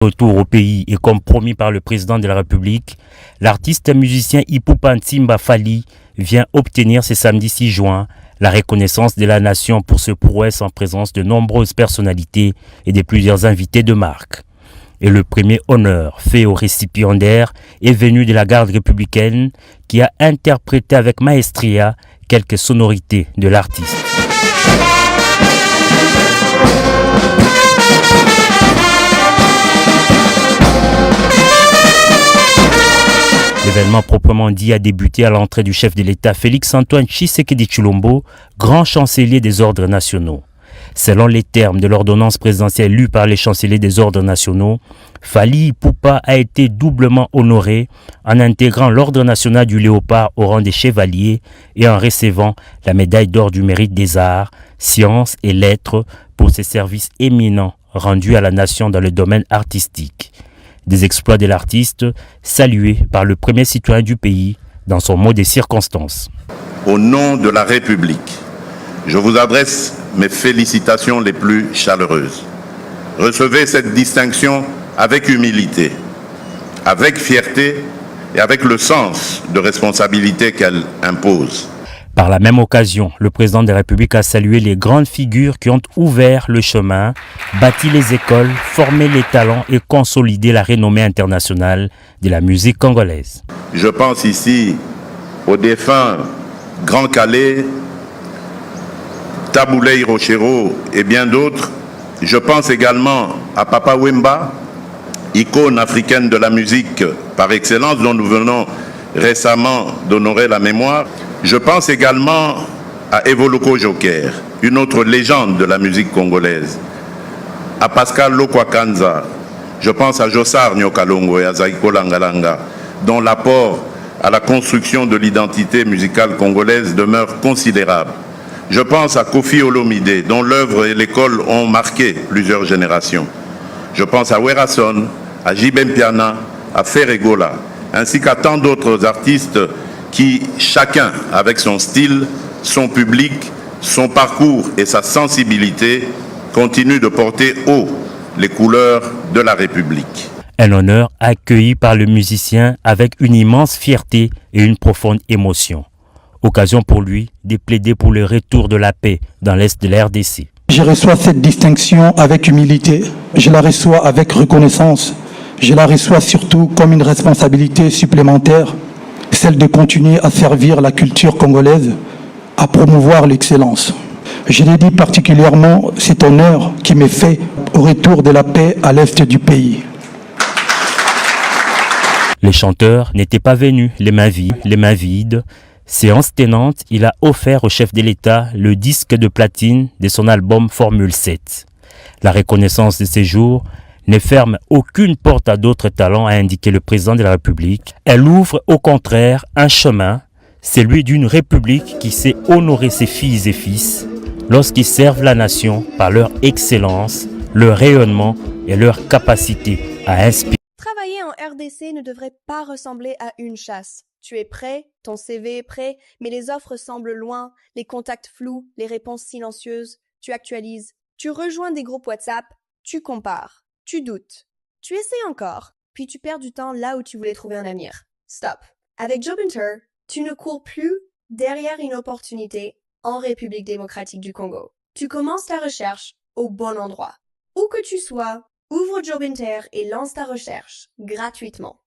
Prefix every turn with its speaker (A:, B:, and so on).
A: Retour au pays et comme promis par le président de la République, l'artiste et musicien Ipupa Ntimba Fally vient obtenir ce samedi 6 juin la reconnaissance de la nation pour ce prouesse en présence de nombreuses personnalités et de plusieurs invités de marque. Et le premier honneur fait au récipiendaire est venu de la garde républicaine qui a interprété avec maestria quelques sonorités de l'artiste. L'événement proprement dit a débuté à l'entrée du chef de l'État Félix-Antoine Tshisekedi Tshilombo, grand chancelier des ordres nationaux. Selon les termes de l'ordonnance présidentielle lue par les chanceliers des ordres nationaux, Fally Ipupa a été doublement honoré en intégrant l'ordre national du Léopard au rang des chevaliers et en recevant la médaille d'or du mérite des arts, sciences et lettres pour ses services éminents rendus à la nation dans le domaine artistique. Des exploits de l'artiste salués par le premier citoyen du pays dans son mot des circonstances.
B: Au nom de la République, je vous adresse mes félicitations les plus chaleureuses. Recevez cette distinction avec humilité, avec fierté et avec le sens de responsabilité qu'elle impose.
A: Par la même occasion, le président de la République a salué les grandes figures qui ont ouvert le chemin, bâti les écoles, formé les talents et consolidé la renommée internationale de la musique congolaise.
B: Je pense ici au défunt Grand Calais, Taboulé Hiroshiro et bien d'autres. Je pense également à Papa Wemba, icône africaine de la musique par excellence dont nous venons récemment d'honorer la mémoire. Je pense également à Evoloko Joker, une autre légende de la musique congolaise, à Pascal Lokwakanza. Je pense à Jossar Nyokalongo et à Zaiko Langalanga, dont l'apport à la construction de l'identité musicale congolaise demeure considérable. Je pense à Kofi Olomide, dont l'œuvre et l'école ont marqué plusieurs générations. Je pense à Werason, à Jibem Piana, à Ferregola, ainsi qu'à tant d'autres artistes qui, chacun avec son style, son public, son parcours et sa sensibilité, continuent de porter haut les couleurs de la République.
A: Un honneur accueilli par le musicien avec une immense fierté et une profonde émotion. Occasion pour lui de plaider pour le retour de la paix dans l'Est de la RDC.
C: Je reçois cette distinction avec humilité, je la reçois avec reconnaissance, je la reçois surtout comme une responsabilité supplémentaire, celle de continuer à servir la culture congolaise, à promouvoir l'excellence. Je dédie particulièrement cet honneur qui m'est fait au retour de la paix à l'Est du pays.
A: Les chanteurs n'étaient pas venus les mains vides. Séance tenante, il a offert au chef de l'État le disque de platine de son album Formule 7. La reconnaissance de ces jours ne ferme aucune porte à d'autres talents, a indiqué le président de la République. Elle ouvre au contraire un chemin, celui d'une République qui sait honorer ses filles et fils lorsqu'ils servent la nation par leur excellence, leur rayonnement et leur capacité à inspirer.
D: Travailler en RDC ne devrait pas ressembler à une chasse. Tu es prêt, ton CV est prêt, mais les offres semblent loin, les contacts flous, les réponses silencieuses. Tu actualises, tu rejoins des groupes WhatsApp, tu compares, tu doutes, tu essaies encore, puis tu perds du temps là où tu voulais trouver un avenir. Stop. Avec Jobinter, tu ne cours plus derrière une opportunité en République démocratique du Congo. Tu commences ta recherche au bon endroit. Où que tu sois, ouvre Jobinter et lance ta recherche gratuitement.